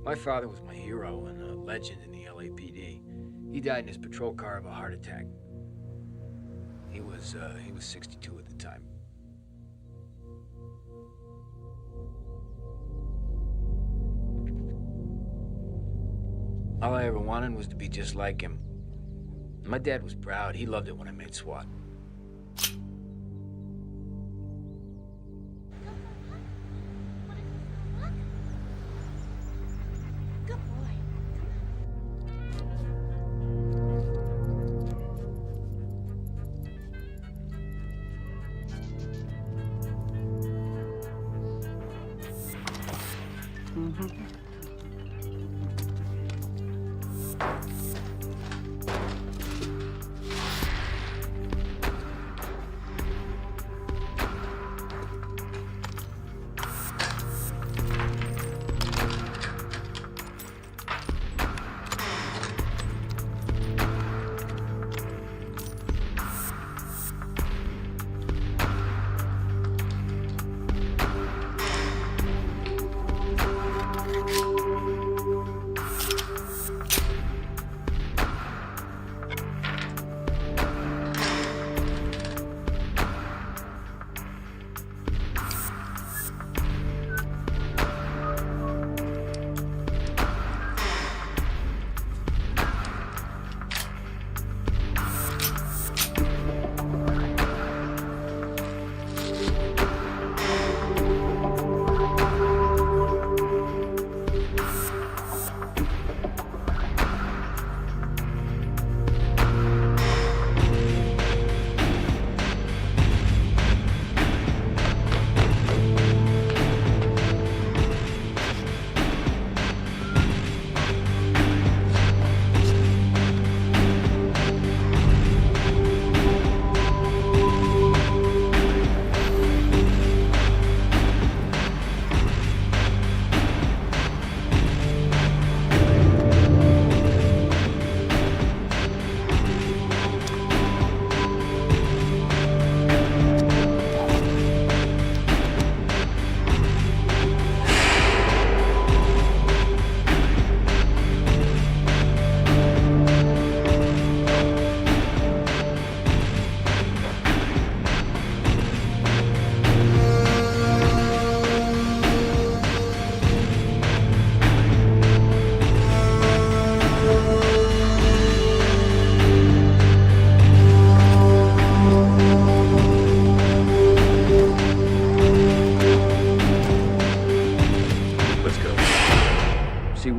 My father was my hero and a legend in the LAPD. He died in his patrol car of a heart attack. He was 62 at the time. All I ever wanted was to be just like him. My dad was proud. He loved it when I made SWAT.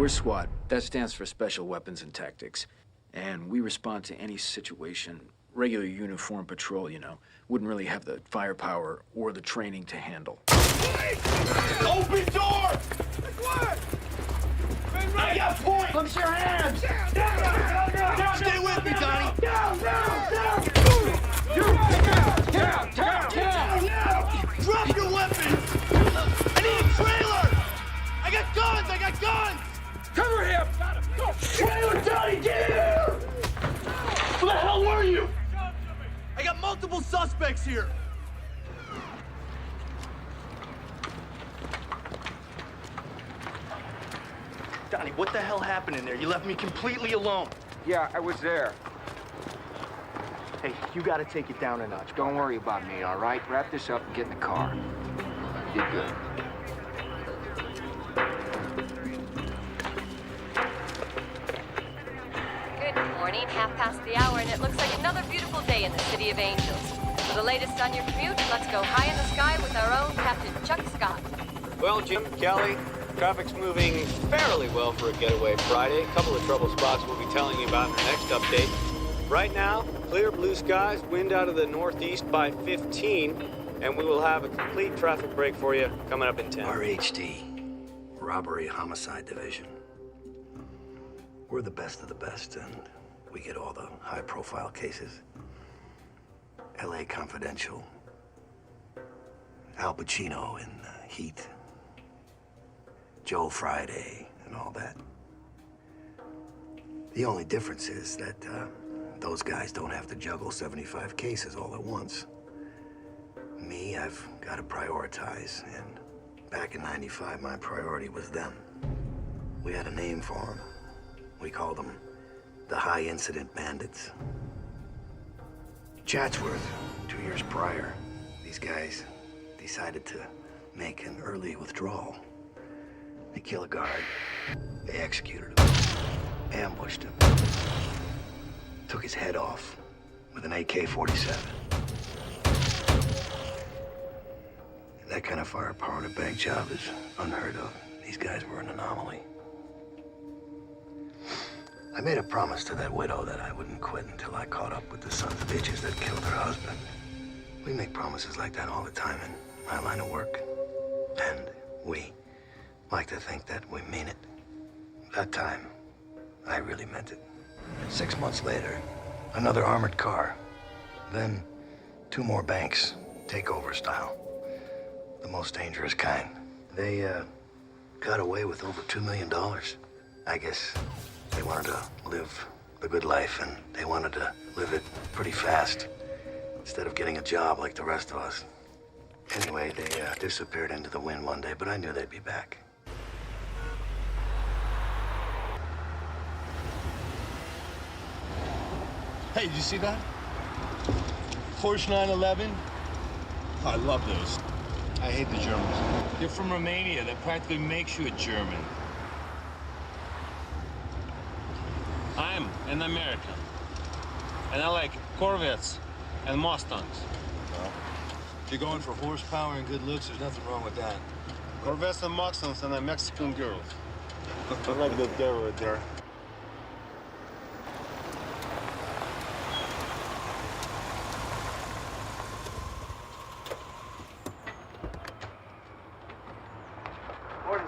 SWAT. That stands for Special Weapons and Tactics. And we respond to any situation. Regular uniform patrol, you know, wouldn't really have the firepower or the training to handle. Open door! I got point! Push your hands! Down! Stay with me, Donnie! Down! Drop your weapons! I need a trailer! I got guns! Cover him! Trailer, Donnie, get here! Where the hell were you? I got multiple suspects here. Donnie, what the hell happened in there? You left me completely alone. Yeah, I was there. Hey, you gotta take it down a notch. Don't worry about me, all right? Wrap this up and get in the car. You did good. Good morning, 1:30, and it looks like another beautiful day in the City of Angels. For the latest on your commute, let's go high in the sky with our own Captain Chuck Scott. Well, Jim, Kelly, traffic's moving fairly well for a getaway Friday. A couple of trouble spots we'll be telling you about in our next update. Right now, clear blue skies, wind out of the northeast by 15, and we will have a complete traffic break for you coming up in 10. RHD, Robbery Homicide Division. We're the best of the best, and we get all the high-profile cases. LA Confidential, Al Pacino in Heat, Joe Friday, and all that. The only difference is that those guys don't have to juggle 75 cases all at once. Me, I've got to prioritize, and back in '95, my priority was them. We had a name for them. We called them the High Incident Bandits. Chatsworth, 2 years prior, these guys decided to make an early withdrawal. They kill a guard, they executed him, ambushed him, took his head off with an AK-47. That kind of firepower in a bank job is unheard of. These guys were an anomaly. I made a promise to that widow that I wouldn't quit until I caught up with the sons of bitches that killed her husband. We make promises like that all the time in my line of work. And we like to think that we mean it. That time, I really meant it. 6 months later, another armored car. Then 2 more banks, takeover style. The most dangerous kind. They got away with over $2 million. I guess they wanted to live the good life, and they wanted to live it pretty fast instead of getting a job like the rest of us. Anyway, they disappeared into the wind one day, but I knew they'd be back. Hey, did you see that? Porsche 911? I love those. I hate the Germans. They're from Romania. That practically makes you a German. I'm an American. And I like Corvettes and Mustangs. Well, if you're going for horsepower and good looks, there's nothing wrong with that. Corvettes and Mustangs and Mexican girls. I like the devil right there.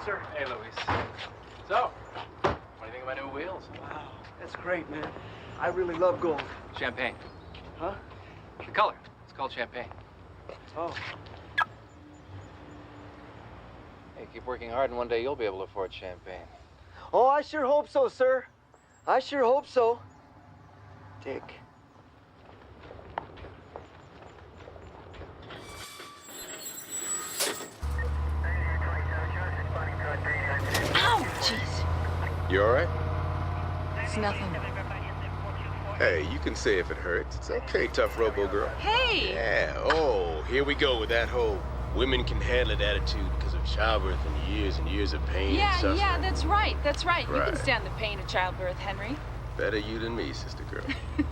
Sir. Hey, Luis. So, what do you think of my new wheels? Wow, that's great, man. I really love gold. Champagne. Huh? The color. It's called champagne. Oh. Hey, keep working hard and one day you'll be able to afford champagne. Oh, I sure hope so, sir. I sure hope so. Dick. Ow! Jeez. You all right? It's nothing. Hey, you can say if it hurts. It's okay, tough robo girl. Hey! Yeah, oh, here we go with that whole women can handle it attitude because of childbirth and years of pain and suffering. Yeah, that's right. Right. You can stand the pain of childbirth, Henry. Better you than me, sister girl.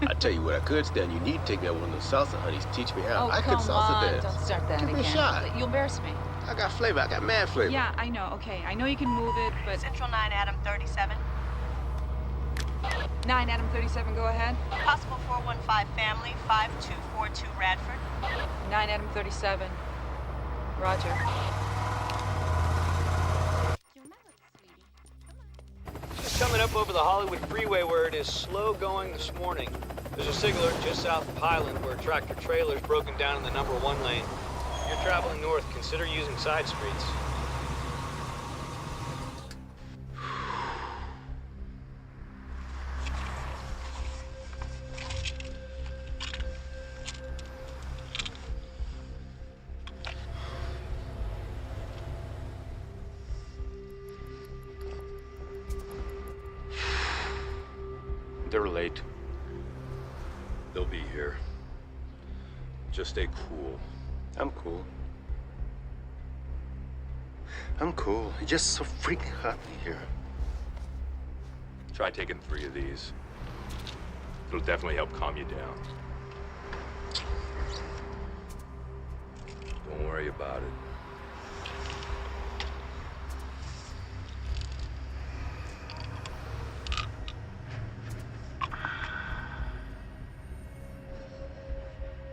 I tell you what, I could stand. You need to take me out one of those salsa honeys. Teach me how. Oh, I could come salsa on. dance. Don't start that Give again. me a shot. You'll embarrass me. I got flavor. I got mad flavor. Yeah, I know. Okay, I know you can move it, but... Central 9, Adam 37. 9, Adam 37, go ahead. Possible 415 family, 5242 Radford. 9, Adam 37. Roger. Just coming up over the Hollywood Freeway where it is slow going this morning. There's a signaler just south of Highland where a tractor trailer's broken down in the number 1 lane. If you're traveling north, consider using side streets. They're late. They'll be here. Just stay cool. I'm cool. I'm cool. It's just so freaking hot in here. Try taking 3 of these. It'll definitely help calm you down. Don't worry about it.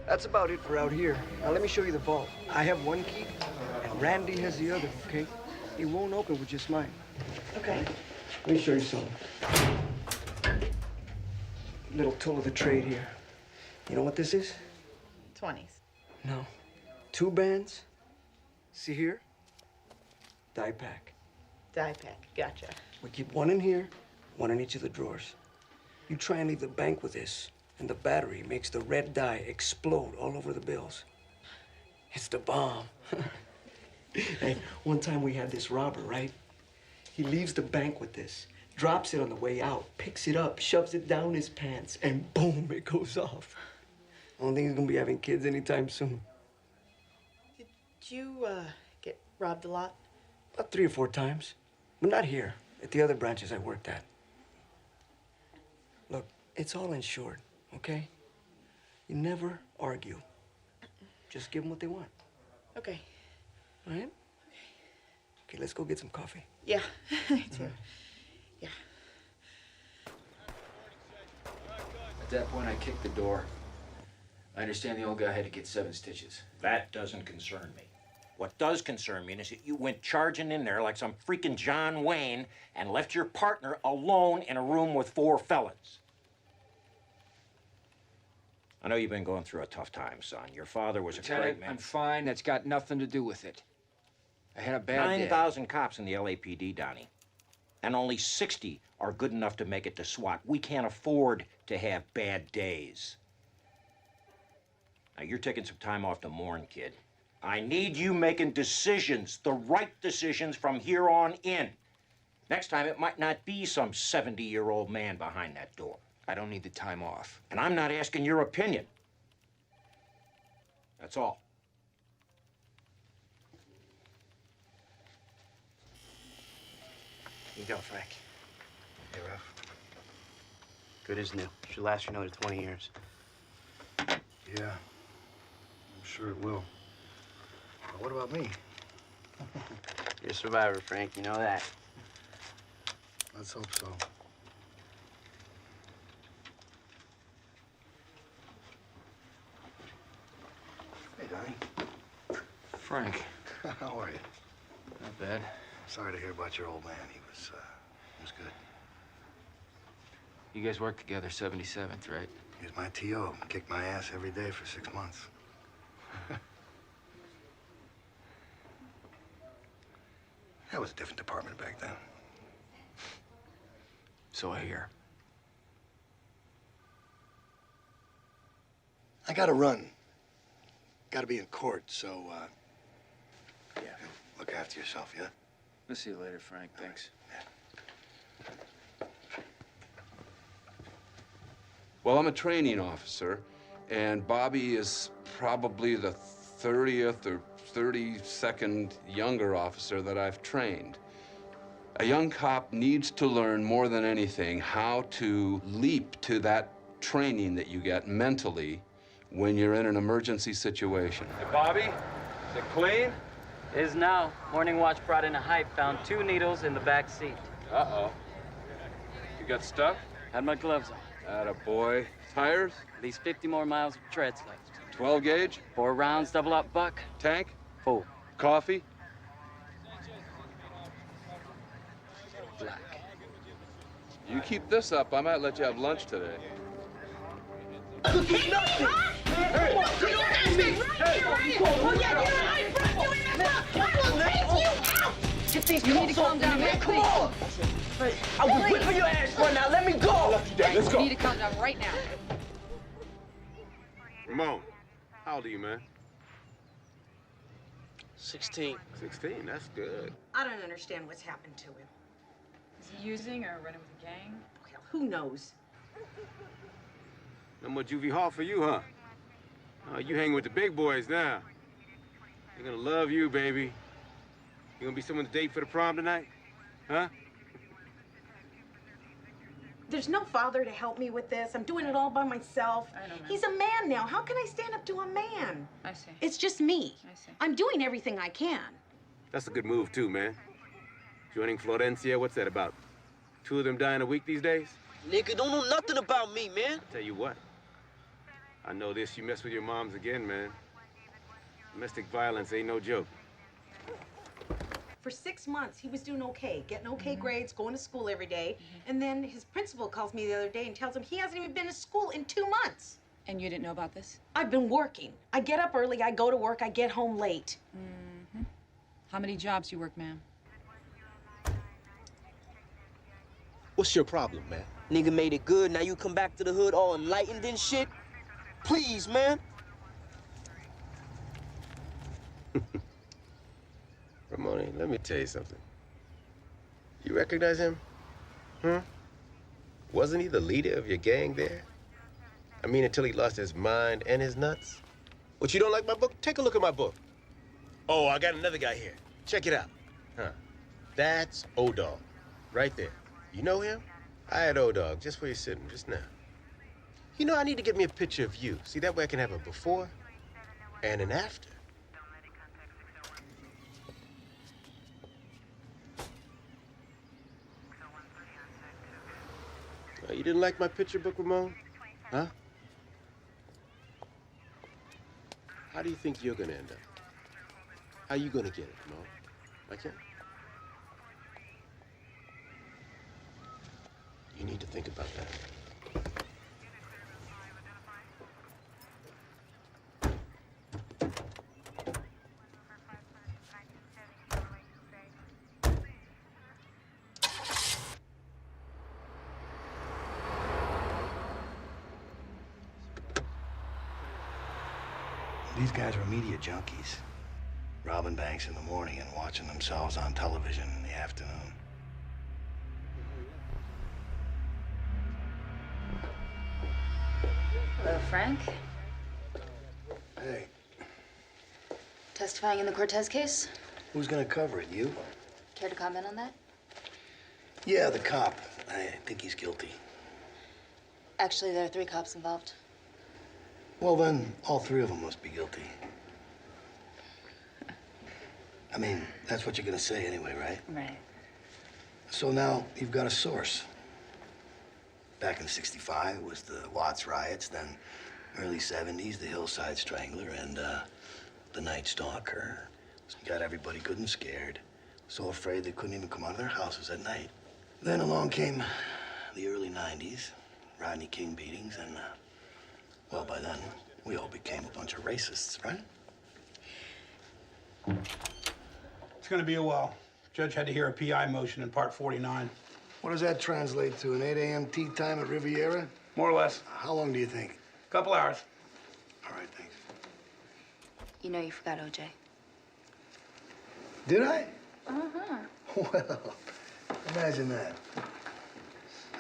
That's about it for out here. Now let me show you the vault. I have 1 key, and Randy has the other, okay? It won't open with just mine. Okay. Let me show you something. Little tool of the trade here. You know what this is? 20s. No. 2 bands. See here? Die pack. Die pack. Gotcha. We keep 1 in here, 1 in each of the drawers. You try and leave the bank with this, and the battery makes the red dye explode all over the bills. It's the bomb. Hey, one time we had this robber, right? He leaves the bank with this, drops it on the way out, picks it up, shoves it down his pants, and boom, it goes off. I don't think he's gonna be having kids anytime soon. Did you, get robbed a lot? About 3 or 4 times, but not here, at the other branches I worked at. Look, it's all insured, okay? You never argue. Just give them what they want. Okay. All right? Okay, let's go get some coffee. Yeah, me too. Yeah. At that point, I kicked the door. I understand the old guy had to get 7 stitches. That doesn't concern me. What does concern me is that you went charging in there like some freaking John Wayne and left your partner alone in a room with 4 felons. I know you've been going through a tough time, son. Your father was a great man. I'm fine. That's got nothing to do with it. I had a bad day. 9,000 cops in the LAPD, Donnie. And only 60 are good enough to make it to SWAT. We can't afford to have bad days. Now, you're taking some time off to mourn, kid. I need you making decisions, the right decisions from here on in. Next time, it might not be some 70-year-old man behind that door. I don't need the time off. And I'm not asking your opinion. That's all. Here you go, Frank. Hey, Ralph. Good as new. Should last you another 20 years. Yeah, I'm sure it will. But what about me? You're a survivor, Frank. You know that. Let's hope so. Hey, Donnie. Frank. How are you? Not bad. Sorry to hear about your old man. He was good. You guys worked together 77th, right? He was my T.O. Kicked my ass every day for 6 months. That was a different department back then. So I hear. I gotta run. Gotta be in court, so, yeah, look after yourself, yeah? We'll see you later, Frank. Thanks. Well, I'm a training officer, and Bobby is probably the 30th or 32nd younger officer that I've trained. A young cop needs to learn more than anything how to leap to that training that you get mentally when you're in an emergency situation. Hey, Bobby, is it clean? Is now. Morning watch brought in a hype, found 2 needles in the back seat. Uh-oh. You got stuck? Had my gloves on. Attaboy. Tires? At least 50 more miles of treads left. 12 gauge? 4 rounds, double up buck. Tank? Full. Coffee? Black. You keep this up, I might let you have lunch today. Get these cuffs off, man. Come on. I was whipping your ass right now. Let me go. Let's go. You need to calm down right now. Ramon, how old are you, man? 16. 16, that's good. I don't understand what's happened to him. Is he using or running with a gang? Hell, who knows? No more juvie hall for you, huh? You hang with the big boys now. They're gonna love you, baby. You gonna be someone's date for the prom tonight? Huh? There's no father to help me with this. I'm doing it all by myself. I know, man. He's a man now. How can I stand up to a man? I see. It's just me. I see. I'm doing everything I can. That's a good move, too, man. Joining Florencia, what's that about? 2 of them dying a week these days? Nigga, don't know nothing about me, man. Tell you what. I know this, you mess with your moms again, man. Domestic violence ain't no joke. For 6 months, he was doing okay, getting okay grades, going to school every day. And then his principal calls me the other day and tells him he hasn't even been to school in 2 months. And you didn't know about this? I've been working. I get up early, I go to work, I get home late. Mm-hmm. How many jobs you work, ma'am? What's your problem, man? Nigga made it good, now you come back to the hood all enlightened and shit? Please, man. Ramon, let me tell you something. You recognize him? Wasn't he the leader of your gang there? I mean, until he lost his mind and his nuts. What, you don't like my book? Take a look at my book. Oh, I got another guy here. Check it out. That's O-Dog, right there. You know him? I had O-Dog just where you're sitting just now. You know, I need to get me a picture of you. See, that way I can have a before and an after. You didn't like my picture book, Ramon? Huh? How do you think you're gonna end up? How you gonna get it, Ramon? Like him? You need to think about that. These guys were media junkies, robbing banks in the morning and watching themselves on television in the afternoon. Hello, Frank. Hey, Testifying in the Cortez case? who's gonna cover it, you? Care to comment on that? Yeah, the cop. I think he's guilty. Actually, there are 3 cops involved. Well, then, all 3 of them must be guilty. I mean, that's what you're gonna say anyway, right? Right. So now you've got a source. Back in '65 was the Watts riots, then early '70s, the Hillside Strangler, and the Night Stalker. Got everybody good and scared, so afraid they couldn't even come out of their houses at night. Then along came the early '90s, Rodney King beatings, and well, by then, we all became a bunch of racists, right? It's gonna be a while. Judge had to hear a PI motion in Part 49. What does that translate to, an 8 a.m. tea time at Riviera? More or less. How long do you think? Couple hours. All right, thanks. You know you forgot OJ. Did I? Uh-huh. Well, imagine that.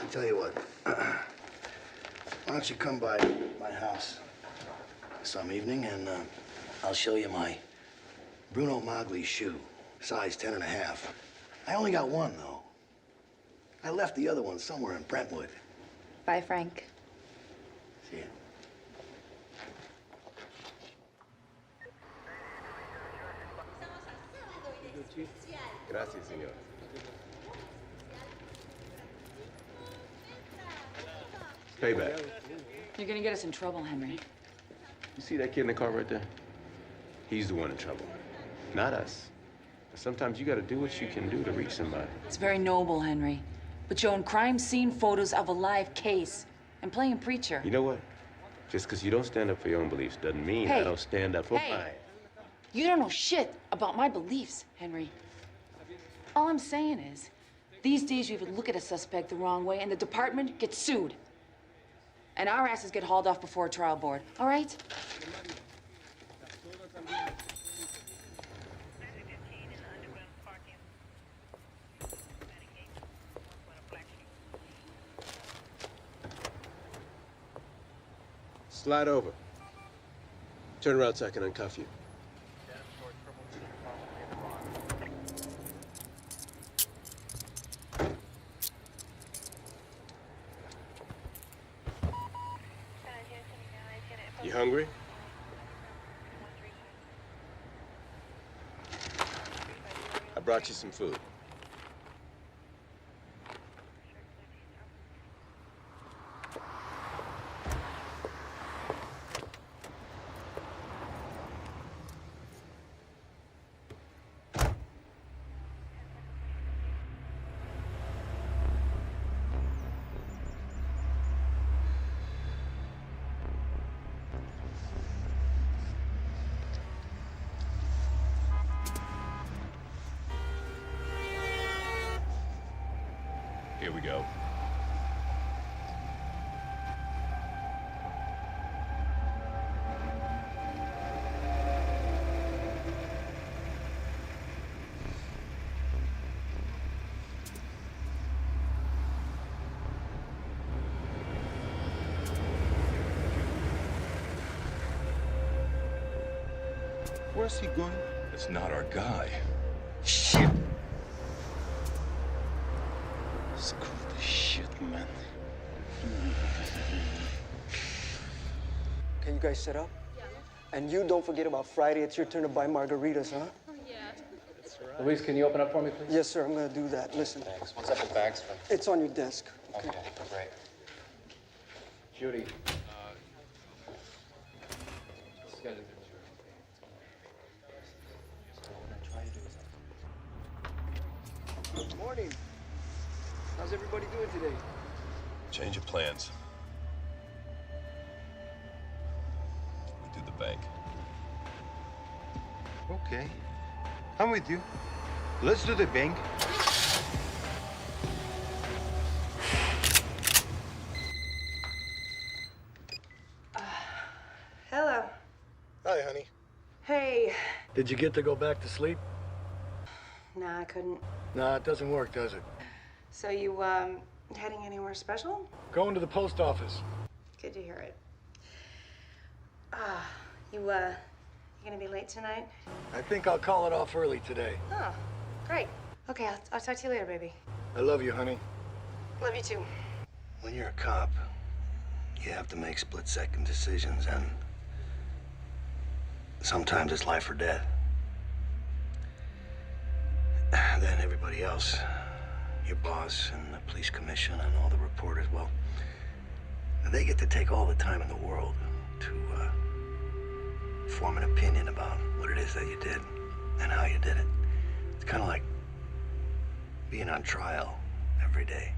I'll tell you what. Why don't you come by my house some evening and I'll show you my Bruno Magli shoe, size 10.5. I only got one, though. I left the other one somewhere in Brentwood. Bye, Frank. See ya. Gracias, señor. Payback. You're gonna get us in trouble, Henry. You see that kid in the car right there? He's the one in trouble, not us. But sometimes you gotta do what you can do to reach somebody. It's very noble, Henry. But showing crime scene photos of a live case and playing preacher. You know what? Just because you don't stand up for your own beliefs doesn't mean I don't stand up for mine. You don't know shit about my beliefs, Henry. All I'm saying is, these days you even look at a suspect the wrong way and the department gets sued. And our asses get hauled off before a trial board, all right? Slide over. Turn around so I can uncuff you. You hungry? I brought you some food. Here we go. Where's he going? It's not our guy. Shit! Screw this shit, man. Can you guys set up? Yeah. And you don't forget about Friday. It's your turn to buy margaritas, huh? Luis, can you open up for me, please? Yes, sir. I'm gonna do that. Listen. Thanks. What's up with Baxter? It's on your desk. Okay, great. Judy. Good morning. How's everybody doing today? Change of plans. We do the bank. Okay. I'm with you. Let's do the bank. Hello. Hi, honey. Hey. Did you get to go back to sleep? Nah, I couldn't. Nah, it doesn't work, does it? So you, heading anywhere special? Going to the post office. Good to hear it. You gonna be late tonight? I think I'll call it off early today. Oh, great. Okay, I'll talk to you later, baby. I love you, honey. Love you too. When you're a cop, you have to make split-second decisions, and sometimes it's life or death. Then everybody else, your boss and the police commission and all the reporters, well, they get to take all the time in the world to form an opinion about what it is that you did and how you did it. It's kind of like being on trial every day.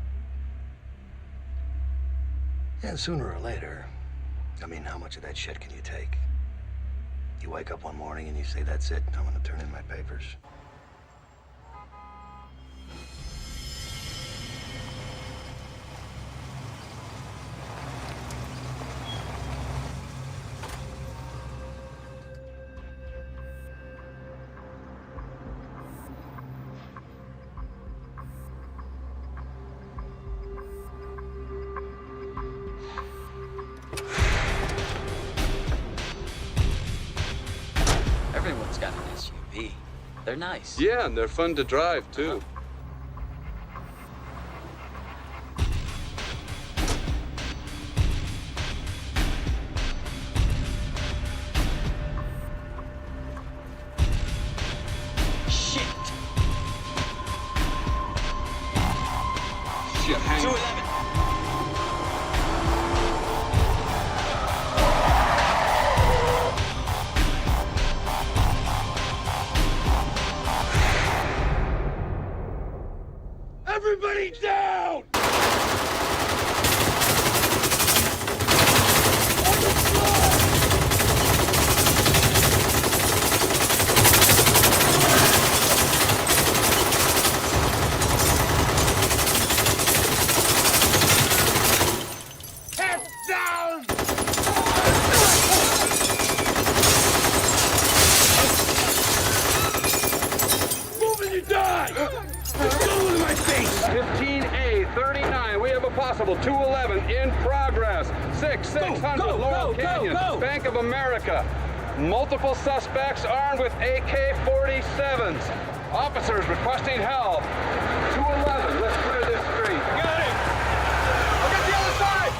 And sooner or later, I mean, how much of that shit can you take? You wake up one morning and you say, that's it, I'm gonna turn in my papers. Everyone's got an SUV. They're nice. Yeah, and they're fun to drive, too. Shit! Shit, hang 211. Everybody down! Heads down! Move and you die! Go in my face! 15A, 39. We have a possible 211 in progress. 600 Laurel Canyon, Bank of America. Multiple suspects armed with AK-47s. Officers requesting help. 211, let's clear this street. Got it! I'll get the other side!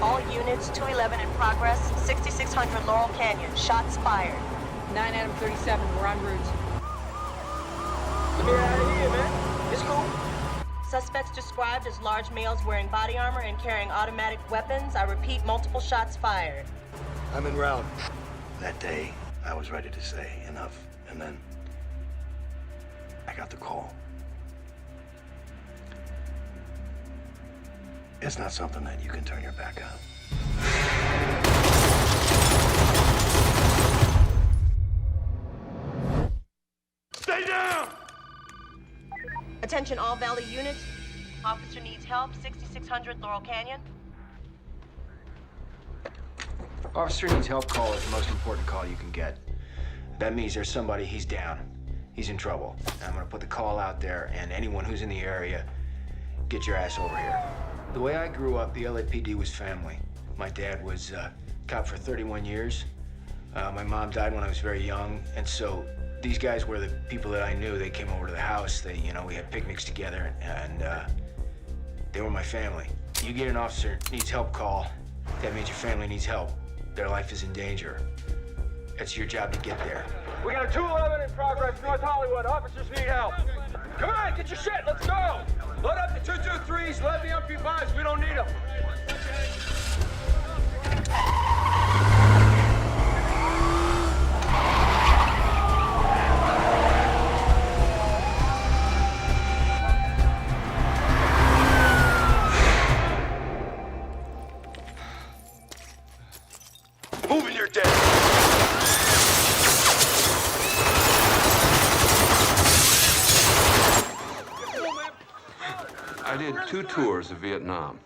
All units, 211 in progress, 6600 Laurel Canyon. Shots fired. 9 Adam 37, we're en route. Get me out of here, man. It's cool. Suspects described as large males wearing body armor and carrying automatic weapons. I repeat, multiple shots fired. I'm en route. That day, I was ready to say enough, and then I got the call. It's not something that you can turn your back on. Stay down! Attention all Valley units. Officer needs help, 6600 Laurel Canyon. Officer needs help call is the most important call you can get. That means there's somebody, he's down. He's in trouble. I'm gonna put the call out there, and anyone who's in the area, get your ass over here. The way I grew up, the LAPD was family. My dad was cop for 31 years. My mom died when I was very young, and so these guys were the people that I knew. They came over to the house. They, you know, we had picnics together, and they were my family. You get an officer needs help call, that means your family needs help. Their life is in danger. It's your job to get there. We got a 211 in progress, North Hollywood. Officers need help. Come on, get your shit, let's go. Load up the 223s, load the MP5s, we don't need them. Moving your dead. I did 2 tours of Vietnam,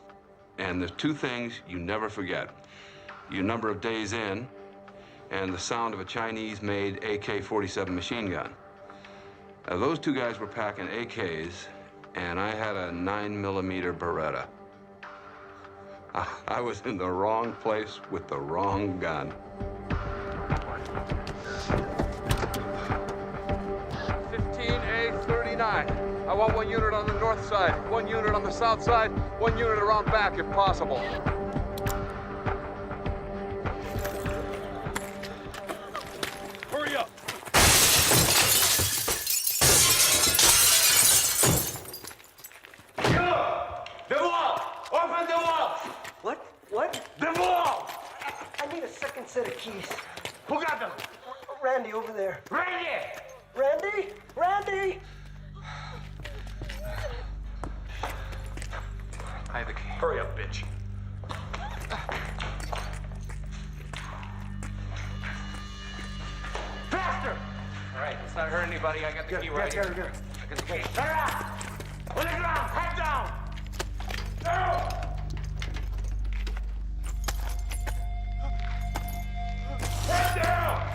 and there's 2 things you never forget. Your number of days in, and the sound of a Chinese-made AK-47 machine gun. Now, those 2 guys were packing AKs, and I had a 9mm Beretta. I was in the wrong place with the wrong gun. 15A39. I want 1 unit on the north side, 1 unit on the south side, 1 unit around back if possible. Hurry up. The wall! Open the wall! What? What? The wall! I need a second set of keys. Who got them? Randy over there. Randy! Randy? Randy! I have the key. Hurry up, bitch. Faster! All right, let's not hurt anybody. I got the key right here. Good. I got the key. Hurry up! On the ground! Head down! No! Head down!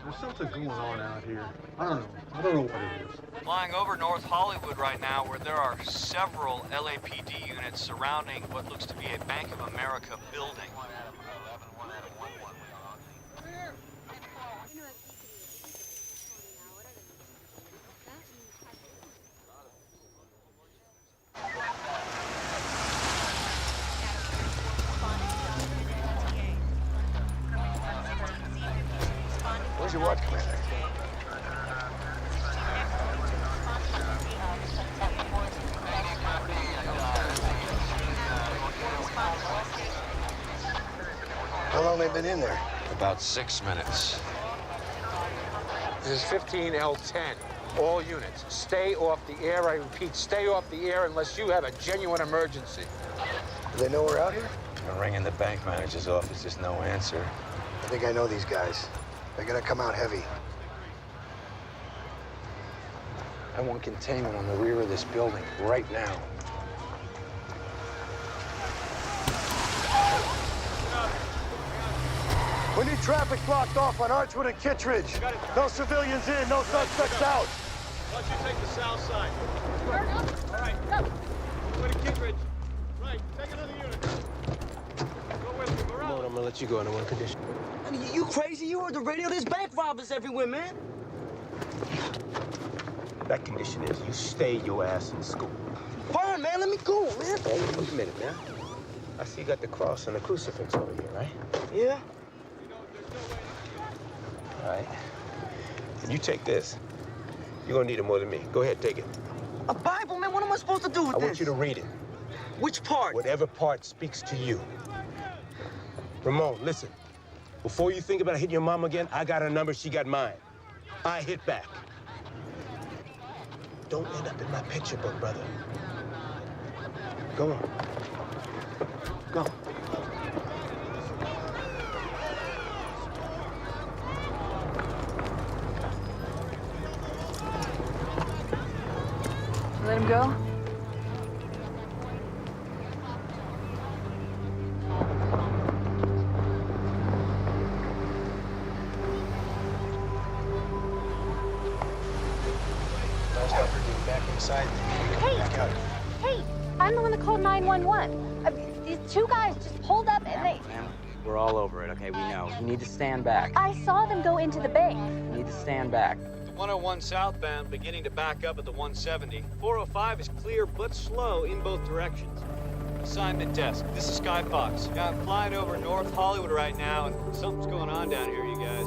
There's something going on out here. I don't know what it is. Flying over North Hollywood right now, where there are several LAPD units surrounding what looks to be a Bank of America building. Where's your watch, Commander? How long they been in there? About 6 minutes. This is 15L10. All units, stay off the air. I repeat, stay off the air unless you have a genuine emergency. Do they know we're out here? I'm ringing the bank manager's office, there's no answer. I think I know these guys. They're gonna come out heavy. I want containment on the rear of this building right now. We need traffic blocked off on Archwood and Kittredge. No civilians in, no suspects out. Why don't you take the south side? All right. Go to Kittredge. Right, take another unit. Go with me, Morale. I'm gonna let you go under one condition. I mean, you crazy? You heard the radio? There's bank robbers everywhere, man. That condition is you stay your ass in school. Fine, man. Let me go, man. Hey, wait a minute now. I see you got the cross and the crucifix over here, right? Yeah. All right. And you take this. You're gonna need it more than me. Go ahead, take it. A Bible, man. What am I supposed to do with I this? want you to read it. Which part? Whatever part speaks to you. Ramon, listen. Before you think about hitting your mom again, I got her number, she got mine. I hit back. Don't end up in my picture book, brother. Go on. Go. Let him go? want? I mean, these two guys just pulled up and they... Ma'am, we're all over it, okay? We know. You need to stand back. I saw them go into the bank. You need to stand back. The 101 southbound beginning to back up at the 170. 405 is clear but slow in both directions. Assignment desk. This is Sky Fox. Yeah, I'm flying over North Hollywood right now, and something's going on down here, you guys.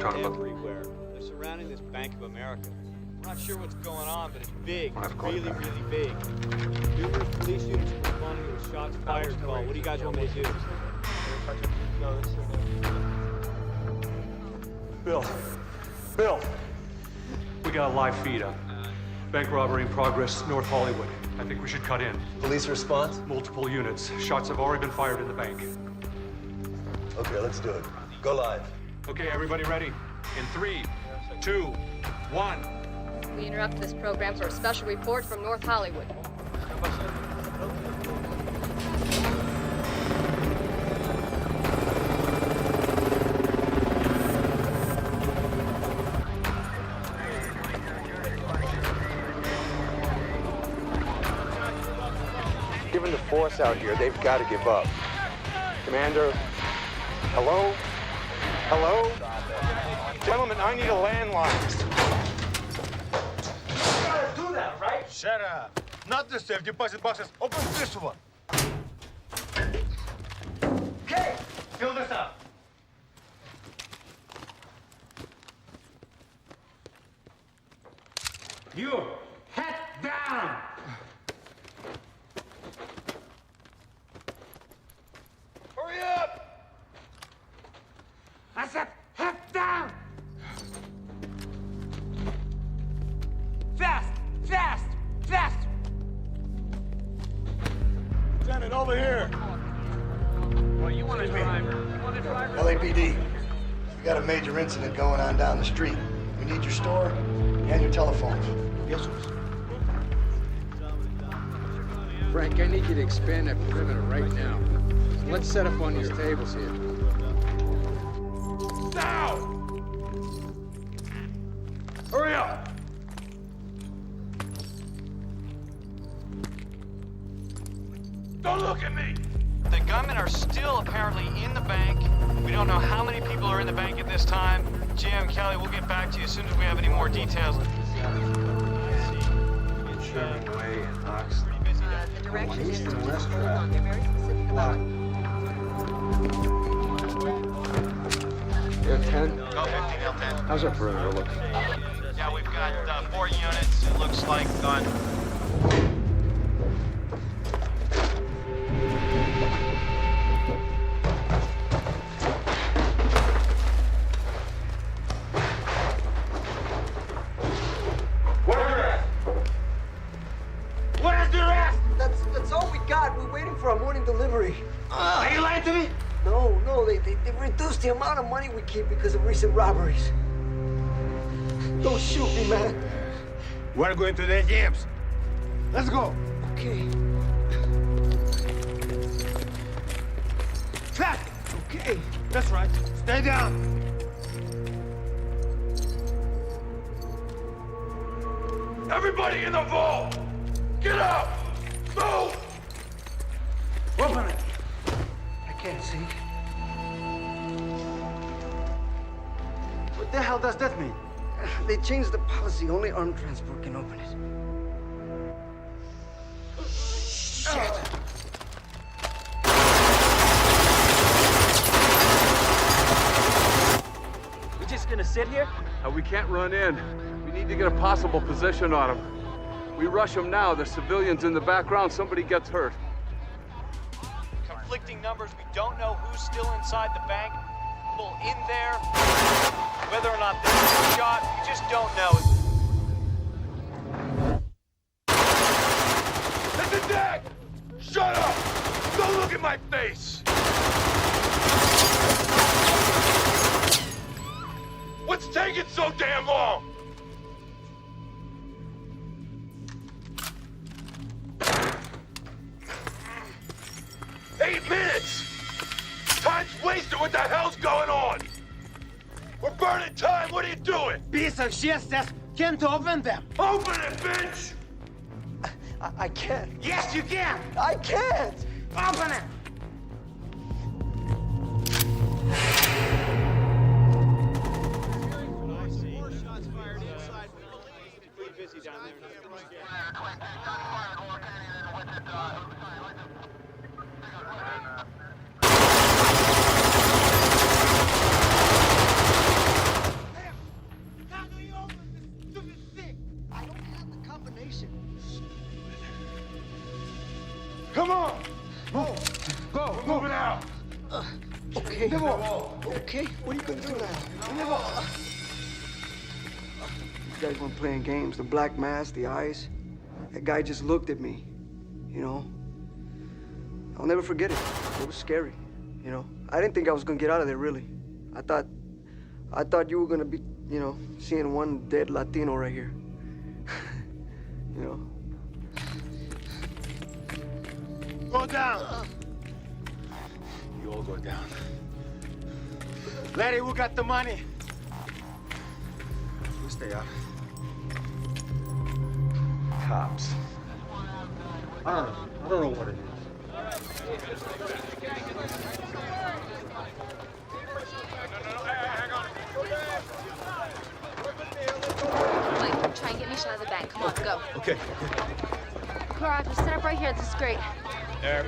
Cops everywhere. They're surrounding this Bank of America. I'm not sure what's going on, but it's big. It's really, really big. Numerous police units are responding to a shots fired call. What do you guys want me to do? Bill, we got a live feed up. Bank robbery in progress, North Hollywood. I think we should cut in. Police response? Multiple units. Shots have already been fired in the bank. Okay, let's do it. Go live. Okay, everybody ready? In 3, 2, 1. We interrupt this program for a special report from North Hollywood. Given the force out here, they've got to give up. Commander, hello? Hello? Gentlemen, I need a landline. You gotta do that, right? Shut up. Not the safe deposit boxes. Open this one. Okay, fill this up. You, head down! Hurry up! I said, head down! Fast! Fast! Fast! Lieutenant, over here. Well, you want a driver. You want a driver? LAPD, we got a major incident going on down the street. We need your store and your telephones. Yes, sir. Frank, I need you to expand that perimeter right now. So let's set up one of these tables here. Now! Hurry up! Don't look at me! The gunmen are still apparently in the bank. We don't know how many people are in the bank at this time. Jim, Kelly, we'll get back to you as soon as we have any more details. Sherman Way and Oxley. The direction East is and west hold on. They're very specific about it. Yeah, 10? Oh, 15 L10. How's that perimeter look? Yeah, we've got 4 units, it looks like, on... That's all we got. We're waiting for our morning delivery. Are you lying to me? No, they reduced the amount of money we keep because of recent robberies. Don't shoot me, man. We're going to the jams. Let's go. Okay. Flat! Okay. That's right. Stay down. Everybody in the vault! Get up! Move! Open it. I can't see. What the hell does that mean? They changed the policy. Only armed transport can open it. Shit. We just gonna sit here? We can't run in. We need to get a possible position on them. We rush them now. There's civilians in the background. Somebody gets hurt. Conflicting numbers, we don't know who's still inside the bank. People in there, whether or not they're shot, we just don't know. Listen, Dad! Shut up! Don't look at my face! What's taking so damn long? Eight minutes! Time's wasted. What the hell's going on? We're burning time. What are you doing? Piece of shit says can't open them. Open it, bitch! I can't. Yes, you can! I can't! Open it! Come on! Move! Go! Move it out! Okay. Okay, what are you gonna do now? These guys weren't playing games. The black mask, the eyes. That guy just looked at me, you know? I'll never forget it. It was scary, you know? I didn't think I was gonna get out of there, really. I thought you were gonna be, you know, seeing one dead Latino right here. You know? Go down! You all go down. Larry, who got the money? You stay out. Cops. I don't know what it is. Wait, try and get me a shot of the bank. Come on, go. Okay. Clara, just set up right here. This is great. There.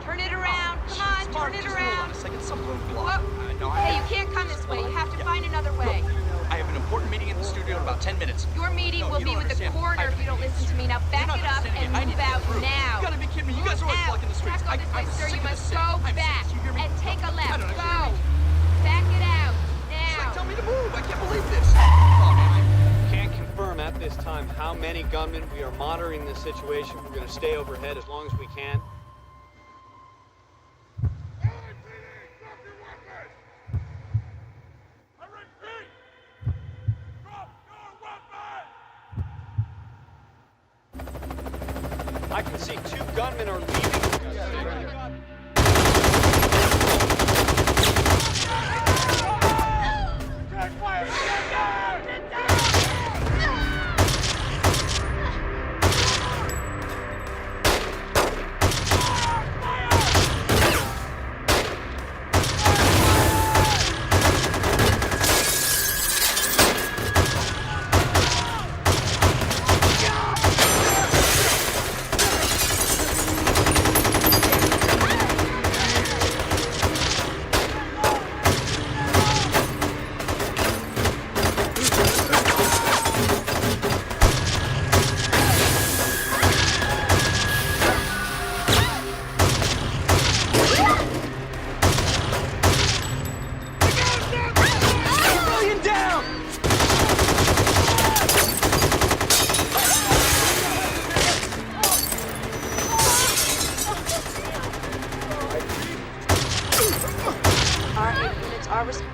Turn it around. Come on, turn it around. Whoa. Hey, you can't come this way. You have to find another way. I have an important meeting in the studio in about 10 minutes. Your meeting will be with the coroner if you don't listen to me. Now back it up and move out now. You gotta be kidding me. You guys are always blocking the streets. Back on this way, sir. You must go back and take a left. Go. Back it out now. Tell me to move. I can't believe this. Can't confirm at this time how many gunmen. We are monitoring this situation. We're going to stay overhead as long as we can. I can see 2 gunmen are leaving.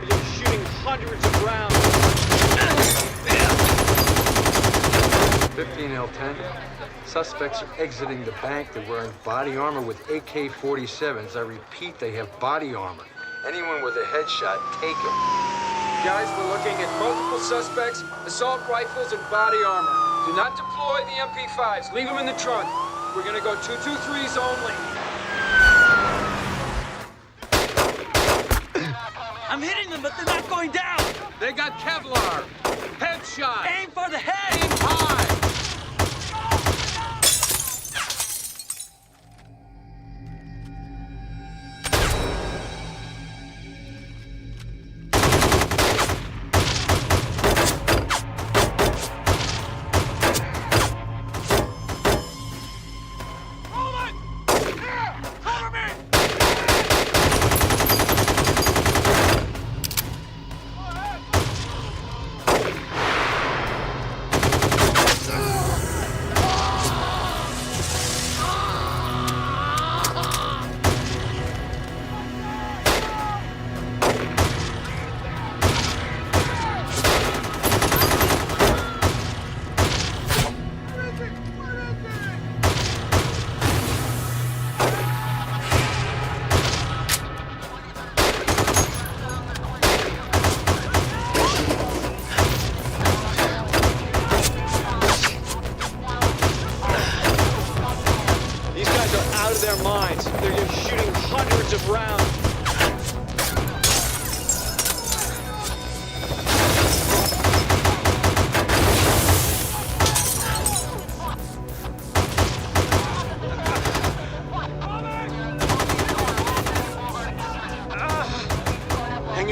They're shooting hundreds of rounds. 15L10. Suspects are exiting the bank. They're wearing body armor with AK-47s. I repeat, they have body armor. Anyone with a headshot, take him. Guys, we're looking at multiple suspects, assault rifles, and body armor. Do not deploy the MP5s. Leave them in the trunk. We're gonna go 223s only. I'm hitting them, but they're not going down. They got Kevlar. Headshot. Aim for the head. Aim high.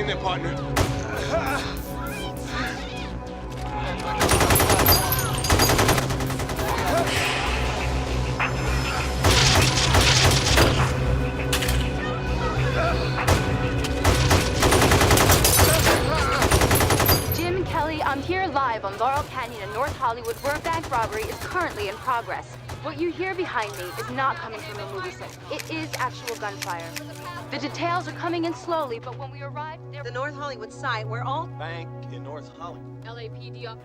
there, partner. Jim, Kelly, I'm here live on Laurel Canyon in North Hollywood, where a bank robbery is currently in progress. What you hear behind me is not coming from a movie set. It is actual gunfire. The details are coming in slowly, but when we arrived, The North Hollywood site, where all Bank in North Hollywood. LAPD up.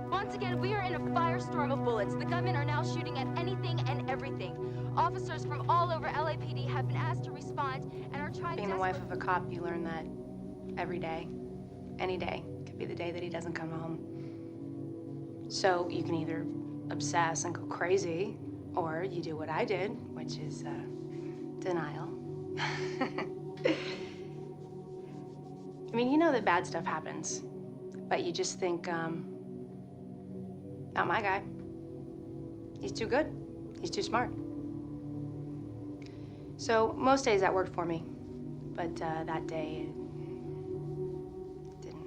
Once again, we are in a firestorm of bullets. The gunmen are now shooting at anything and everything. Officers from all over LAPD have been asked to respond and are trying Being the wife of a cop, you learn that every day, any day, could be the day that he doesn't come home. So you can either obsess and go crazy, or you do what I did, which is denial. I mean, you know that bad stuff happens, but you just think, not my guy. He's too good. He's too smart. So most days that worked for me, but that day, it didn't.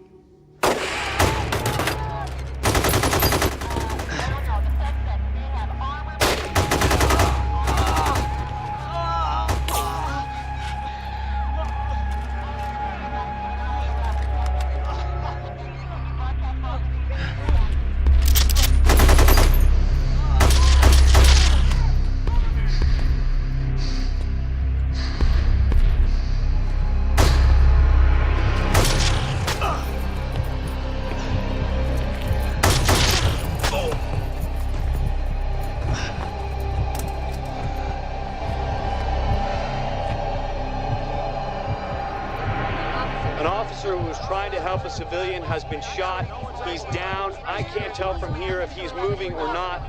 An officer who was trying to help a civilian has been shot. He's down. I can't tell from here if he's moving or not,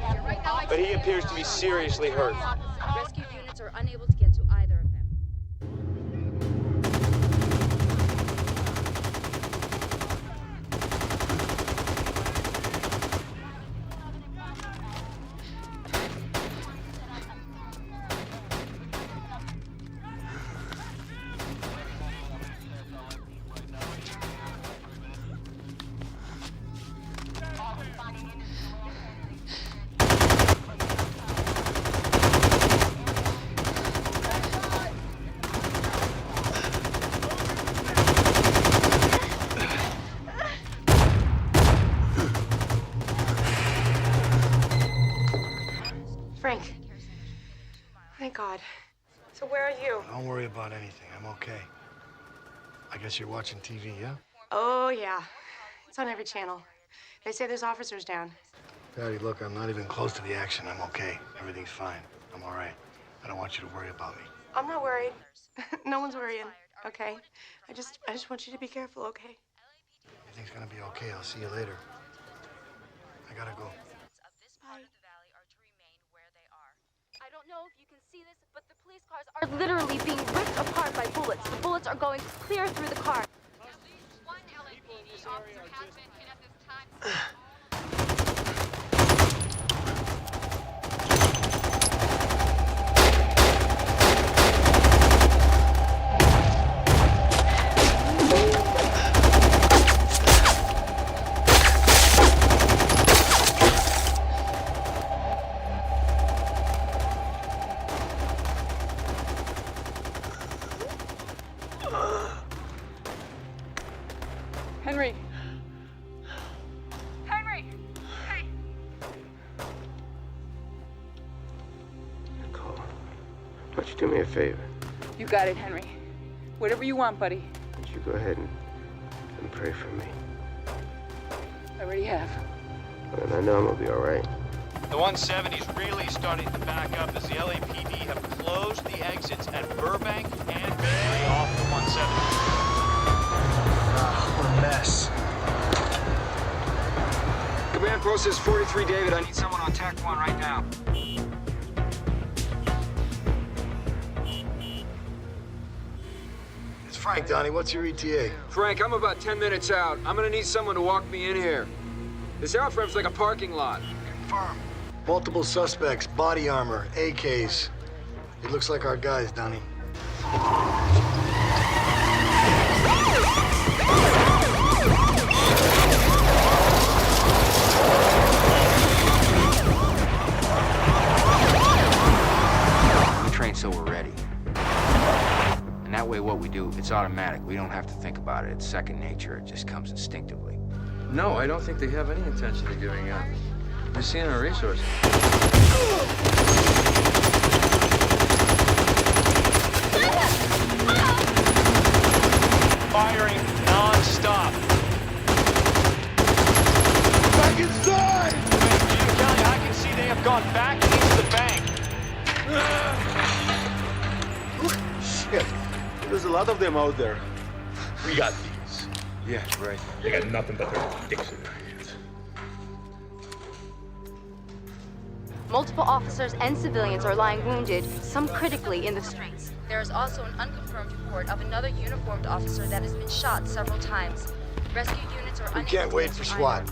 but he appears to be seriously hurt. Rescue units are unable to get to either of them. Frank. Thank God. So where are you? Don't worry about anything. I'm okay. I guess you're watching TV, yeah? Oh, yeah. It's on every channel. They say there's officers down. Daddy, look, I'm not even close to the action. I'm okay. Everything's fine. I'm all right. I don't want you to worry about me. I'm not worried. No one's worrying, okay? I just want you to be careful, okay? Everything's gonna be okay. I'll see you later. I gotta go. I don't know if you can see this, but the police cars are literally being ripped apart by bullets. The bullets are going clear through the car. At least one LAPD officer has been hit at this time. Henry! Henry! Hey! Nicole, why don't you do me a favor? You got it, Henry. Whatever you want, buddy. Why don't you go ahead and pray for me? I already have. And I know I'm gonna be all right. The 170's really starting to back up as the LAPD have closed the exits at Burbank and Berkeley off the 170. What a mess. Command post is 43 David. I need someone on TAC 1 right now. It's Frank, Donnie. What's your ETA? Frank, I'm about 10 minutes out. I'm gonna need someone to walk me in here. This outfit's like a parking lot. Confirm. Multiple suspects, body armor, AKs. It looks like our guys, Donnie. that way what we do, it's automatic. We don't have to think about it. It's second nature. It just comes instinctively. No, I don't think they have any intention of giving up. They're seeing our resources. Firing non-stop. Back inside! Kelly, I can see they have gone back into the bank. Shit. There's a lot of them out there. We got these. Yeah, right. They got nothing but their dicks in their hands. Multiple officers and civilians are lying wounded, some critically, in the streets. There is also an unconfirmed report of another uniformed officer that has been shot several times. Rescue units are unable We can't wait for SWAT.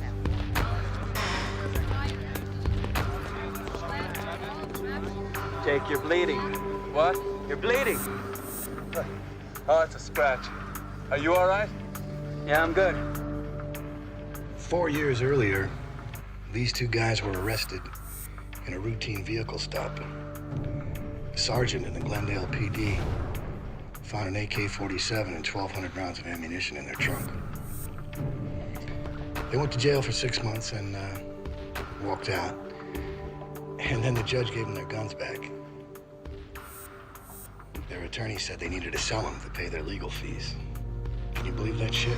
Jake, you're bleeding. What? You're bleeding. Oh, it's a scratch. Are you all right? Yeah, I'm good. 4 years earlier, these two guys were arrested in a routine vehicle stop. The sergeant in the Glendale PD found an AK-47 and 1,200 rounds of ammunition in their trunk. They went to jail for 6 months and walked out. And then the judge gave them their guns back. Their attorney said they needed to sell them to pay their legal fees. Can you believe that shit?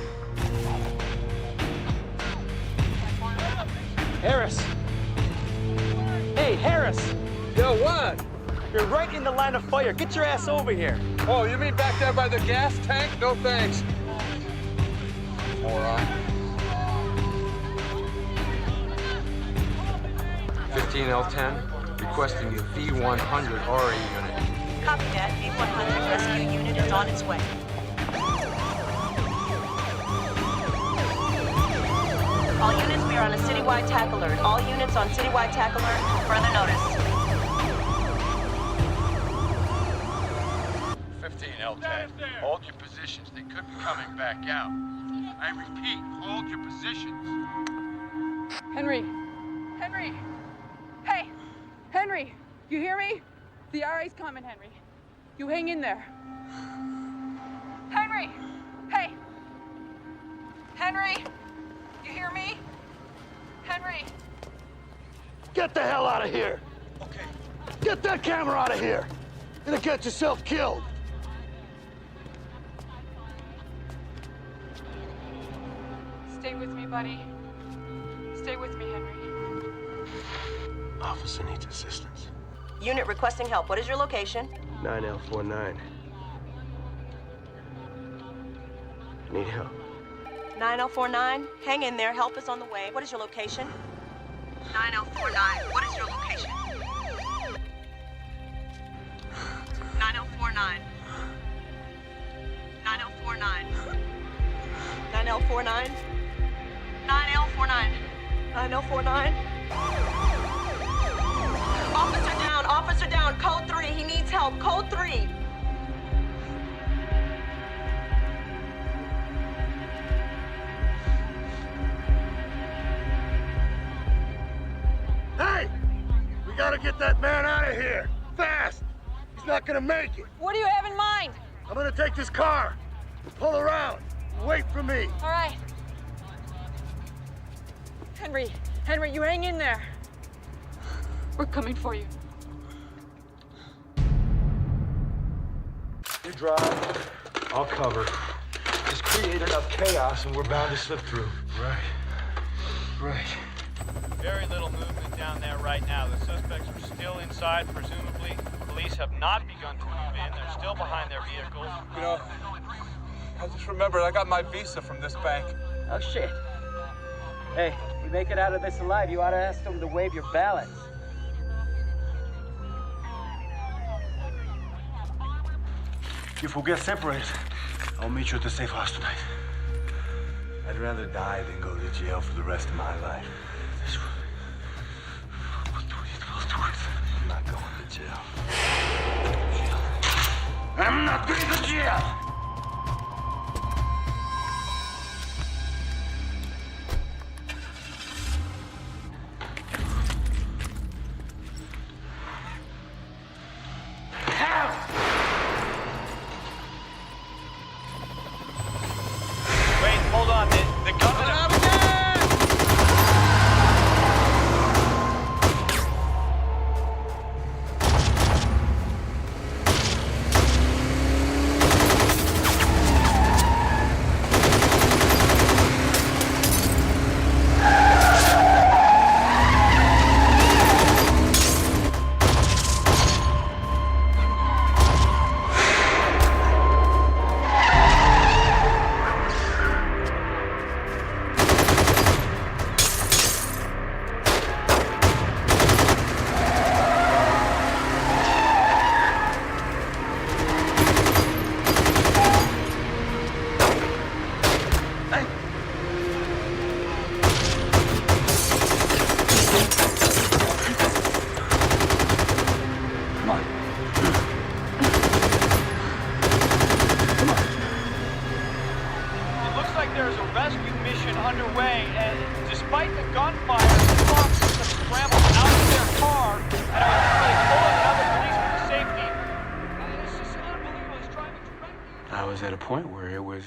Harris! Hey, Harris! Yo, what? You're right in the line of fire. Get your ass over here. Oh, you mean back there by the gas tank? No thanks. Moron. 15L10, requesting the V100 RA unit. Copy that. V100 rescue unit is on its way. All units, we are on a citywide tack alert. All units on citywide tack alert until further notice. 15L10, hold your positions. They could be coming back out. I repeat, hold your positions. Henry! Henry! Hey! Henry! You hear me? The RA's coming, Henry. You hang in there. Henry! Hey! Henry! You hear me? Henry! Get the hell out of here! Okay. Get that camera out of here! You're gonna get yourself killed! Stay with me, buddy. Stay with me, Henry. Officer needs assistance. Unit requesting help. What is your location? 9L49. Need help. 9049. Hang in there. Help is on the way. What is your location? 9049. What is your location? 9049. 9049. 9049. 9049. 9049. Officer down. Officer down. Code 3. He needs help. Code 3. Hey! We gotta get that man out of here! Fast! He's not gonna make it! What do you have in mind? I'm gonna take this car, pull around, wait for me. All right. Henry, Henry, you hang in there. We're coming for you. You drive, I'll cover. Just create enough chaos and we're bound to slip through. Right. Right. Very little movement down there right now. The suspects are still inside, presumably. Police have not begun to move in. They're still behind their vehicles. You know, I just remembered I got my visa from this bank. Oh, shit. Hey, you make it out of this alive, you ought to ask them to waive your ballots. If we'll get separated, I'll meet you at the safe house tonight. I'd rather die than go to jail for the rest of my life. We'll do it. I'm not going to jail. I'm not going to jail! investigation underway, and despite the gunfire, the officers have scrambled out of their car and are literally pulling another policeman to safety. It's just unbelievable. He's driving directly. I was at a point where it was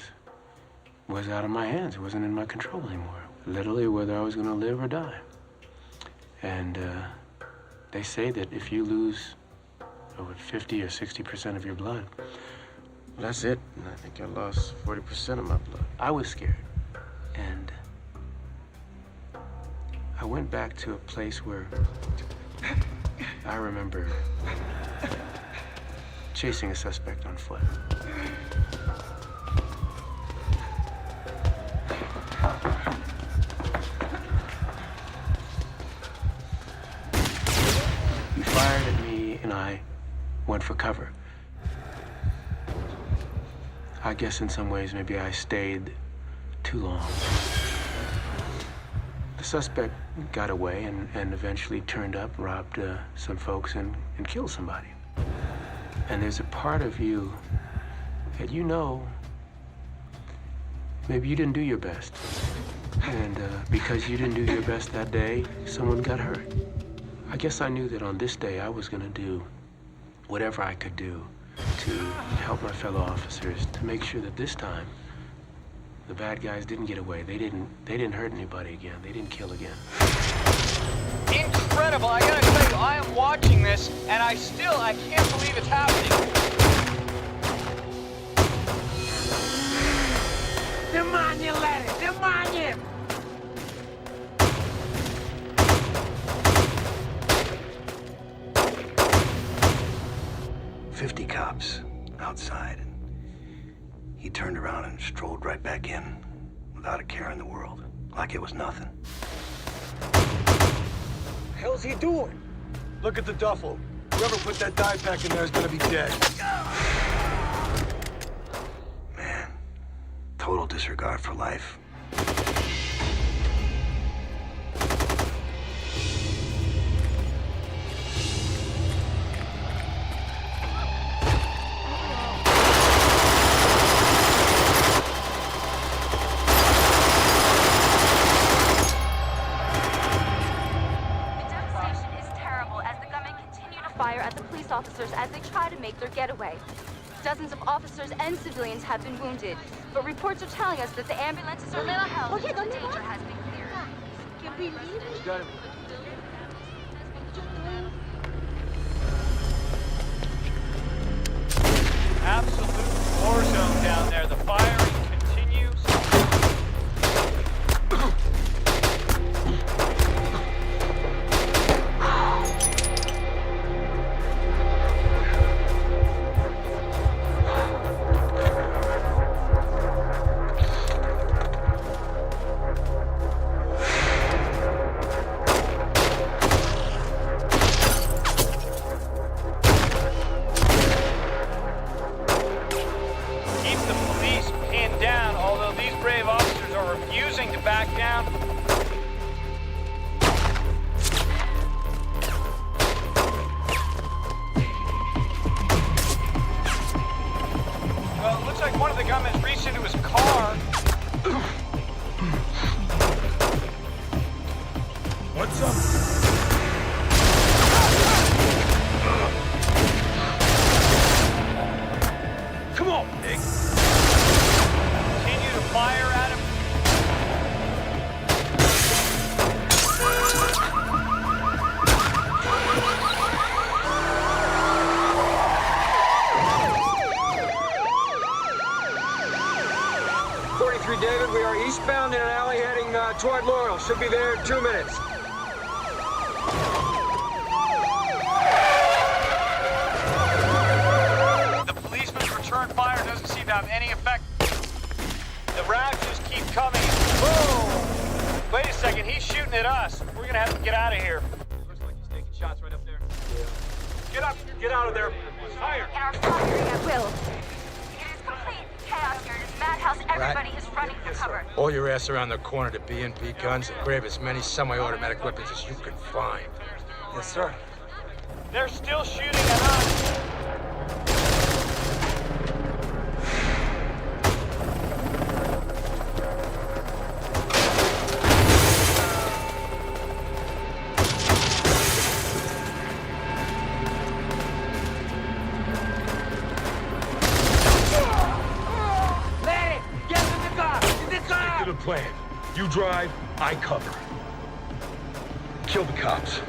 out of my hands. It wasn't in my control anymore. Literally, whether I was going to live or die. And they say that if you lose over 50 or 60% of your blood, That's it. And I think I lost 40% of my blood. I was scared. And I went back to a place where I remember chasing a suspect on foot. He fired at me and I went for cover. I guess in some ways maybe I stayed too long. The suspect got away and eventually turned up, robbed some folks and killed somebody. And there's a part of you that you know maybe you didn't do your best. And because you didn't do your best that day, someone got hurt. I guess I knew that on this day I was gonna do whatever I could do to help my fellow officers to make sure that this time the bad guys didn't get away. They didn't hurt anybody again. They didn't kill again. Incredible. I gotta tell you, I am watching this, and I can't believe it's happening. Demonic letter! Demonic! 50 cops outside, and he turned around and strolled right back in without a care in the world, like it was nothing. Hell's he doing? Look at the duffel. Whoever put that dye pack in there is gonna be dead. Man, total disregard for life. Officers as they try to make their getaway. Dozens of officers and civilians have been wounded, but reports are telling us that the ambulances are little help. The danger has been cleared. Got him. Absolute war zone down there. The firing continues. David, we are eastbound in an alley heading toward Laurel. Should be there in 2 minutes. The policeman's return fire doesn't seem to have any effect. The rounds just keep coming. Boom! Wait a second, he's shooting at us. We're gonna have to get out of here. Looks like he's taking shots right up there. Get up! Get out of there! Fire! Are firing at will. It is complete chaos here. This madhouse. Everybody is running for cover. Haul your ass around the corner to B&B Guns and grab as many semi-automatic weapons as you can find. Yes, sir. They're still shooting at us. plan. You drive, I cover. Kill the cops.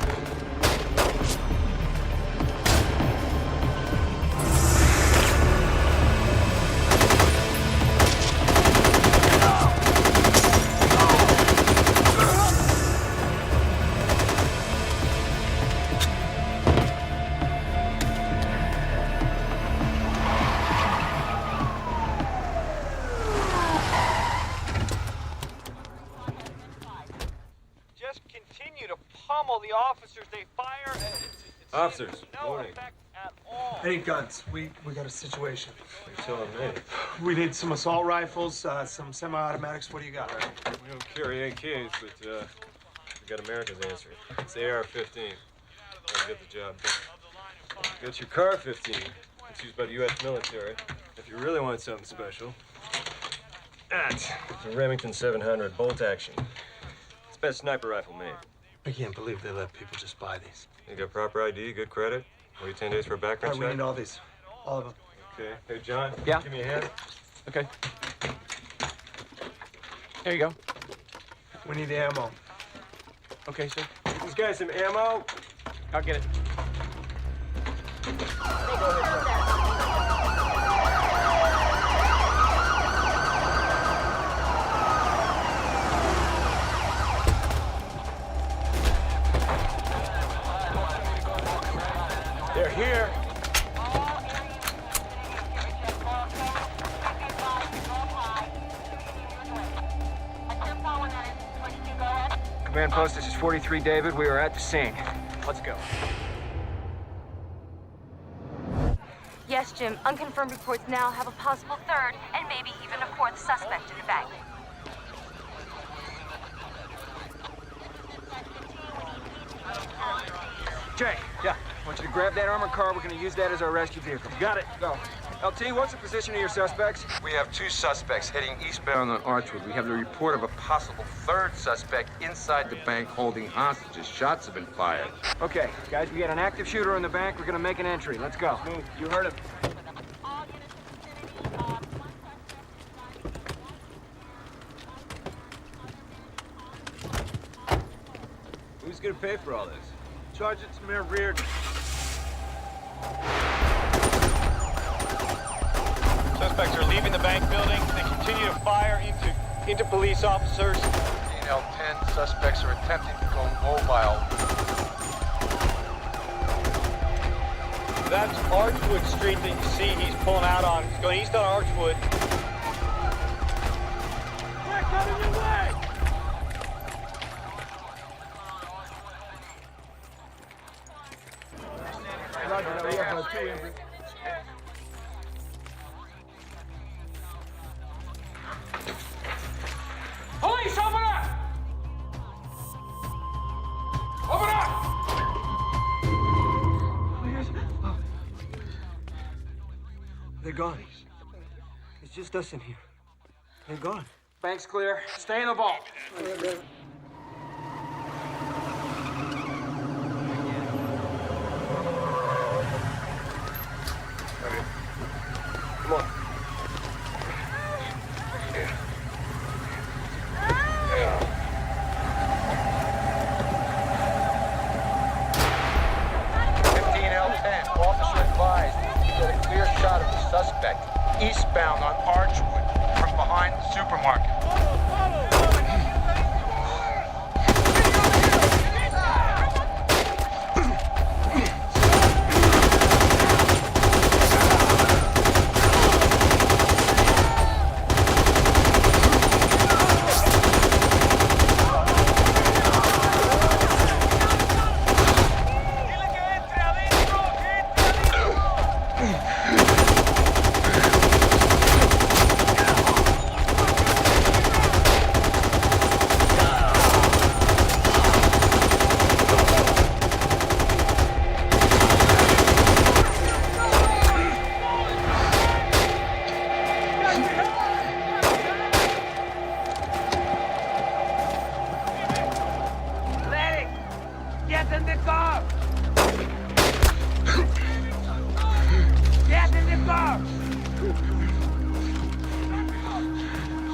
The officers, they fire. Officers, no effect at all. Any guns? We got a situation. You're telling me. We need some assault rifles, some semi-automatics. What do you got? We don't carry AKs, but we got America's answer. It's the AR-15. I'll get the job done. Got your car-15. It's used by the U.S. military. If you really want something special, that's a Remington 700 bolt action. It's the best sniper rifle made. I can't believe they let people just buy these. You got proper ID, good credit. Wait 10 days for a background check. We need all these. All of them. Okay. Hey, John. Yeah? Give me a hand. Okay. There you go. We need the ammo. Okay, sir. Get these guys some ammo. I'll get it. They're here. Command post, this is 43 David. We are at the scene. Let's go. Yes, Jim. Unconfirmed reports now have a possible third and maybe even a fourth suspect in the bank. Jay. Yeah. I want you to grab that armored car. We're going to use that as our rescue vehicle. Got it. Go. LT, what's the position of your suspects? We have 2 suspects heading eastbound on Archwood. We have the report of a possible 3rd suspect inside the bank holding hostages. Shots have been fired. Okay, guys, we got an active shooter in the bank. We're going to make an entry. Let's go. Move. You heard him. Who's gonna pay for all this? Sergeant Mayor Reardon. Suspects are leaving the bank building. They continue to fire into police officers. L10 suspects are attempting to go mobile. That's Archwood Street that you see he's pulling out on. He's going east on Archwood. They're coming your way! Police, open up! Open up! They're gone. It's just us in here. They're gone. Bank's clear. Stay in the vault. Come on. Suspect eastbound on Archwood from behind the supermarket.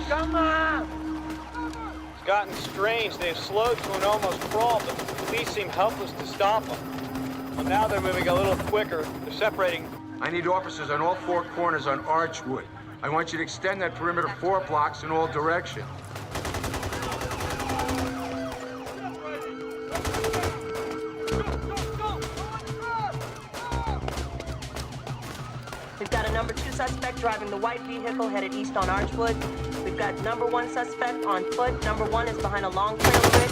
Come on! gotten strange. They've slowed to an almost crawl, but the police seem helpless to stop them. Well, now they're moving a little quicker. They're separating. I need officers on all four corners on Archwood. I want you to extend that perimeter 4 blocks in all directions. We've got a number 2 suspect driving the white vehicle headed east on Archwood. We've got number 1 suspect on foot. Number 1 is behind a long trailer bridge.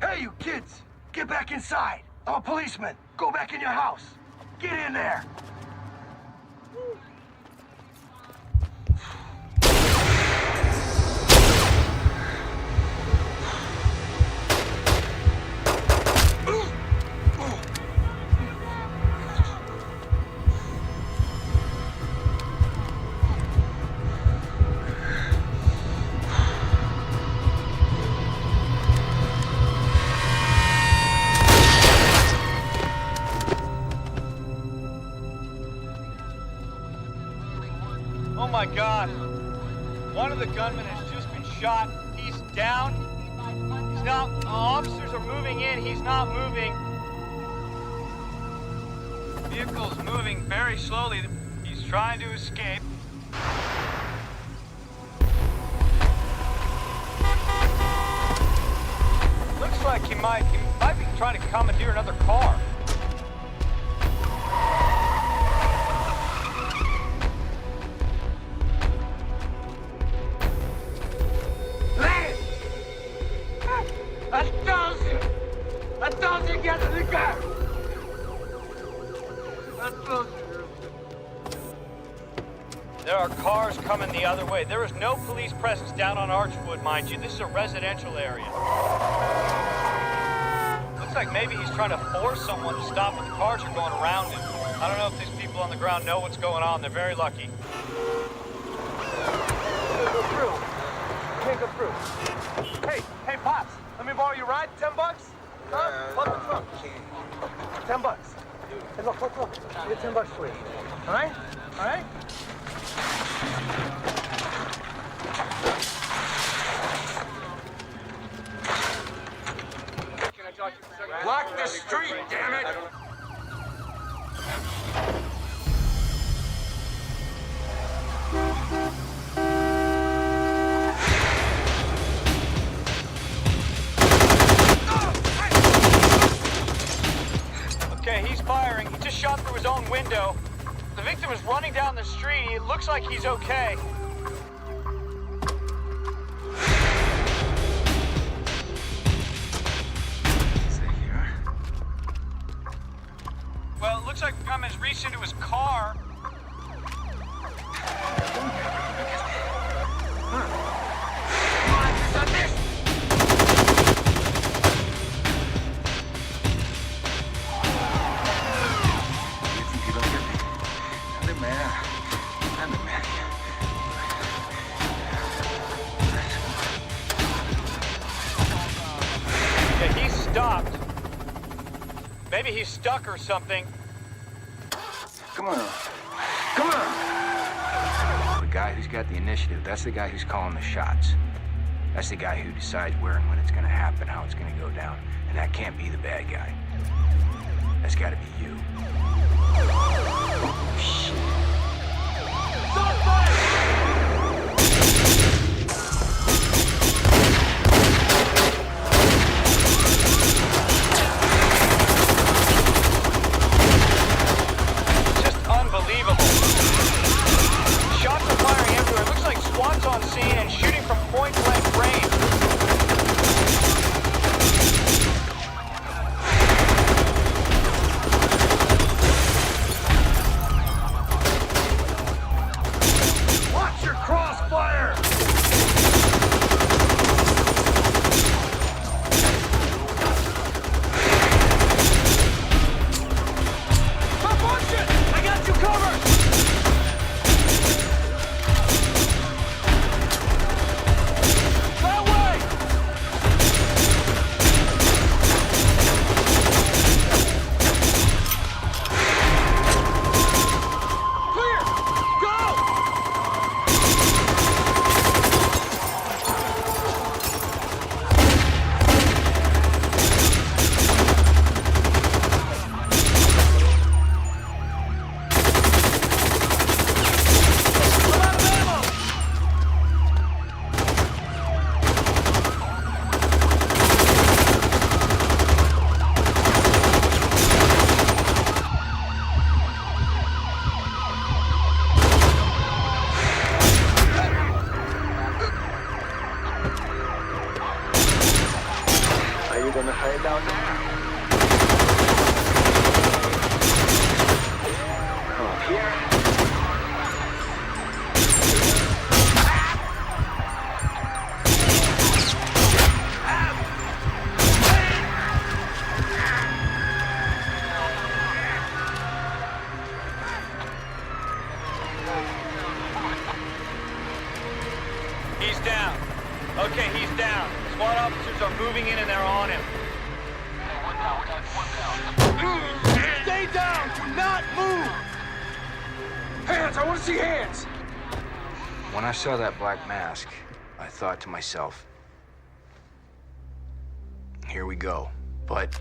Hey, you kids! Get back inside! I'm a policeman! Go back in your house! Get in there! Oh my God. One of the gunmen has just been shot. He's down. He's not. Officers are moving in. He's not moving. Vehicle's moving very slowly. He's trying to escape. Looks like he might be trying to commandeer another car. I told you get in the car! There are cars coming the other way. There is no police presence down on Archwood, mind you. This is a residential area. Looks like maybe he's trying to force someone to stop, but the cars are going around him. I don't know if these people on the ground know what's going on. They're very lucky. Go through. Can't go through. Hey, Pops, let me borrow your ride? $10? Huh? Plug the trunk. $10. Hey, look. I get $10 for you. All right? All right? Block the street, damn it! Okay, he's firing. He just shot through his own window. The victim is running down the street. It looks like he's okay. Well, it looks like the gunman's reached into his car. Yeah, he's stopped. Maybe he's stuck or something. Come on. Come on! The guy who's got the initiative, that's the guy who's calling the shots. That's the guy who decides where and when it's gonna happen, how it's gonna go down. And that can't be the bad guy. That's gotta be you. Shit. Just unbelievable. Shots are firing everywhere. It looks like SWAT's on scene and shooting from point-blank range. Watch your crossfire! Stop watching! I got you covered! That way! Clear! Go! I'm out of ammo! Are you gonna hide down there? Come up here. He's down. Okay, he's down. SWAT officers are moving in and they're on him. Stay down! Do not move! Hands! I want to see hands! When I saw that black mask, I thought to myself, here we go. But,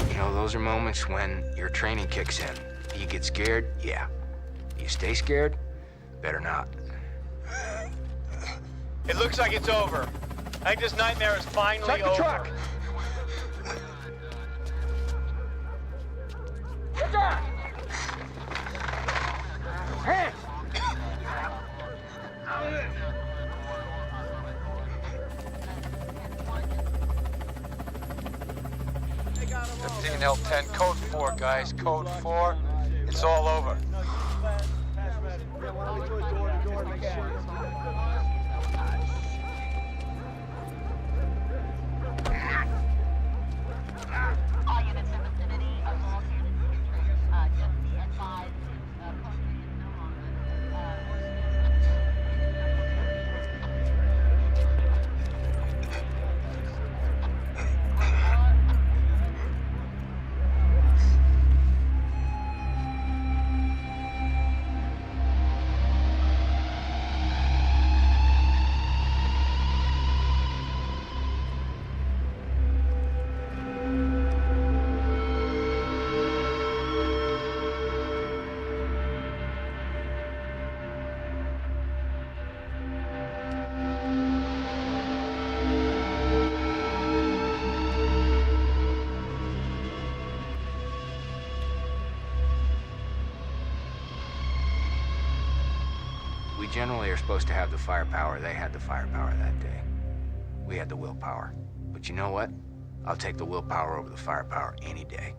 you know, those are moments when your training kicks in. You get scared? Yeah. You stay scared? Better not. It looks like it's over. I think this nightmare is finally Check the over. truck! Get down! Hands! 15L10, code 4, guys. Code 4. It's all over. We generally are supposed to have the firepower. They had the firepower that day. We had the willpower. But you know what? I'll take the willpower over the firepower any day.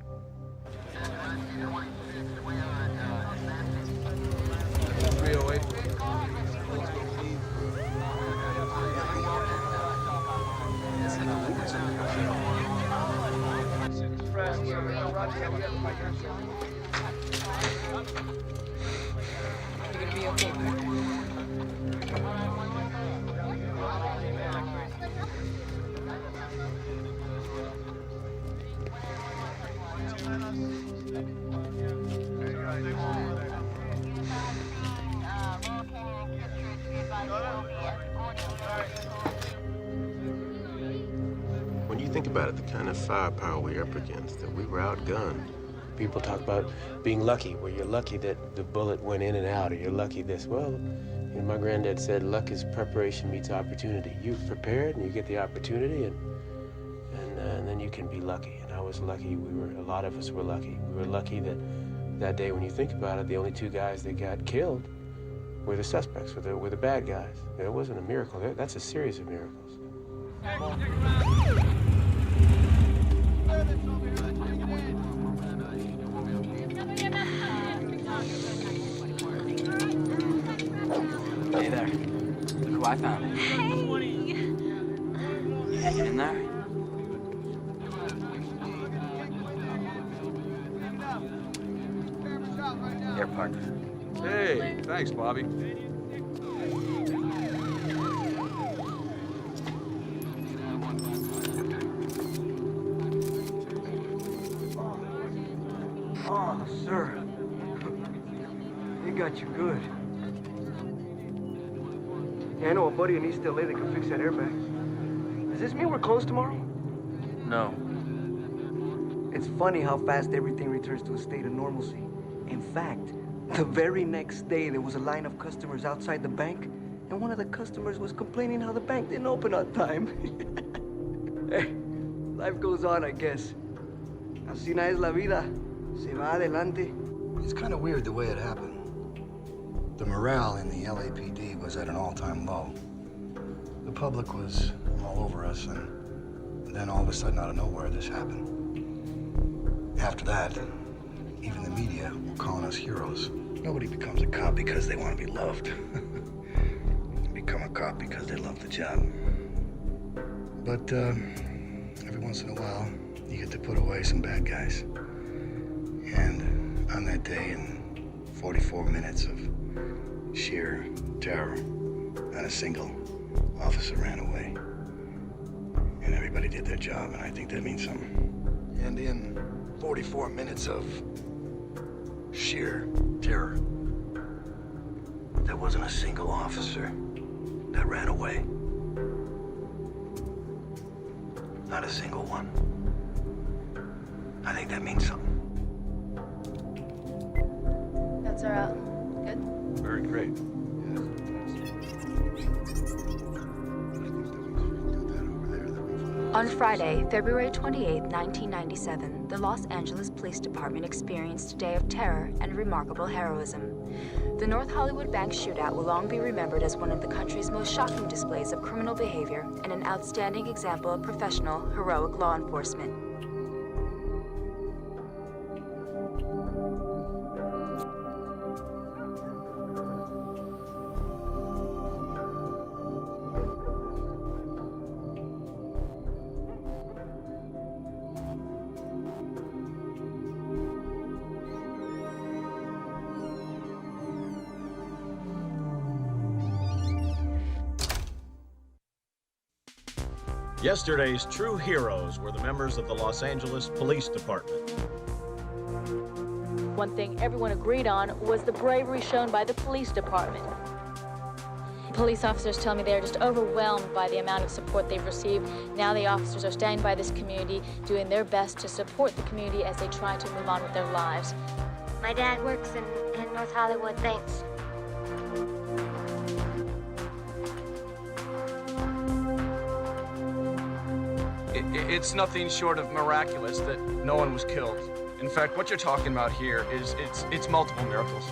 You're gonna be okay, Claire. think about it, the kind of firepower we're up against, that we were outgunned. People talk about being lucky, where you're lucky that the bullet went in and out, or you're lucky this. Well, you know, my granddad said luck is preparation meets opportunity. You've prepared and you get the opportunity, and then you can be lucky. And I was lucky. A lot of us were lucky. We were lucky that day, when you think about it, the only two guys that got killed were the suspects, were the bad guys. It wasn't a miracle. That's a series of miracles. Hey there. Look who I found. Hey. Yeah, you in there? Here, partner. Hey, thanks, Bobby. Oh, sir. They got you good. Yeah, I know a buddy in East LA that can fix that airbag. Does this mean we're closed tomorrow? No. It's funny how fast everything returns to a state of normalcy. In fact, the very next day, there was a line of customers outside the bank, and one of the customers was complaining how the bank didn't open on time. Hey, life goes on, I guess. Así no es la vida. Se va adelante. It's kind of weird the way it happened. The morale in the LAPD was at an all-time low. The public was all over us, and then all of a sudden, out of nowhere, this happened. After that, even the media were calling us heroes. Nobody becomes a cop because they want to be loved. They become a cop because they love the job. But every once in a while, you get to put away some bad guys. And on that day, in 44 minutes of sheer terror, not a single officer ran away. And everybody did their job, and I think that means something. And in 44 minutes of sheer terror, there wasn't a single officer that ran away. Not a single one. I think that means something. That's our out. Good? Very great. On Friday, February 28, 1997, the Los Angeles Police Department experienced a day of terror and remarkable heroism. The North Hollywood bank shootout will long be remembered as one of the country's most shocking displays of criminal behavior and an outstanding example of professional, heroic law enforcement. Yesterday's true heroes were the members of the Los Angeles Police Department. One thing everyone agreed on was the bravery shown by the police department. Police officers tell me they're just overwhelmed by the amount of support they've received. Now the officers are standing by this community, doing their best to support the community as they try to move on with their lives. My dad works in North Hollywood, thanks. It's nothing short of miraculous that no one was killed. In fact, what you're talking about here is it's multiple miracles.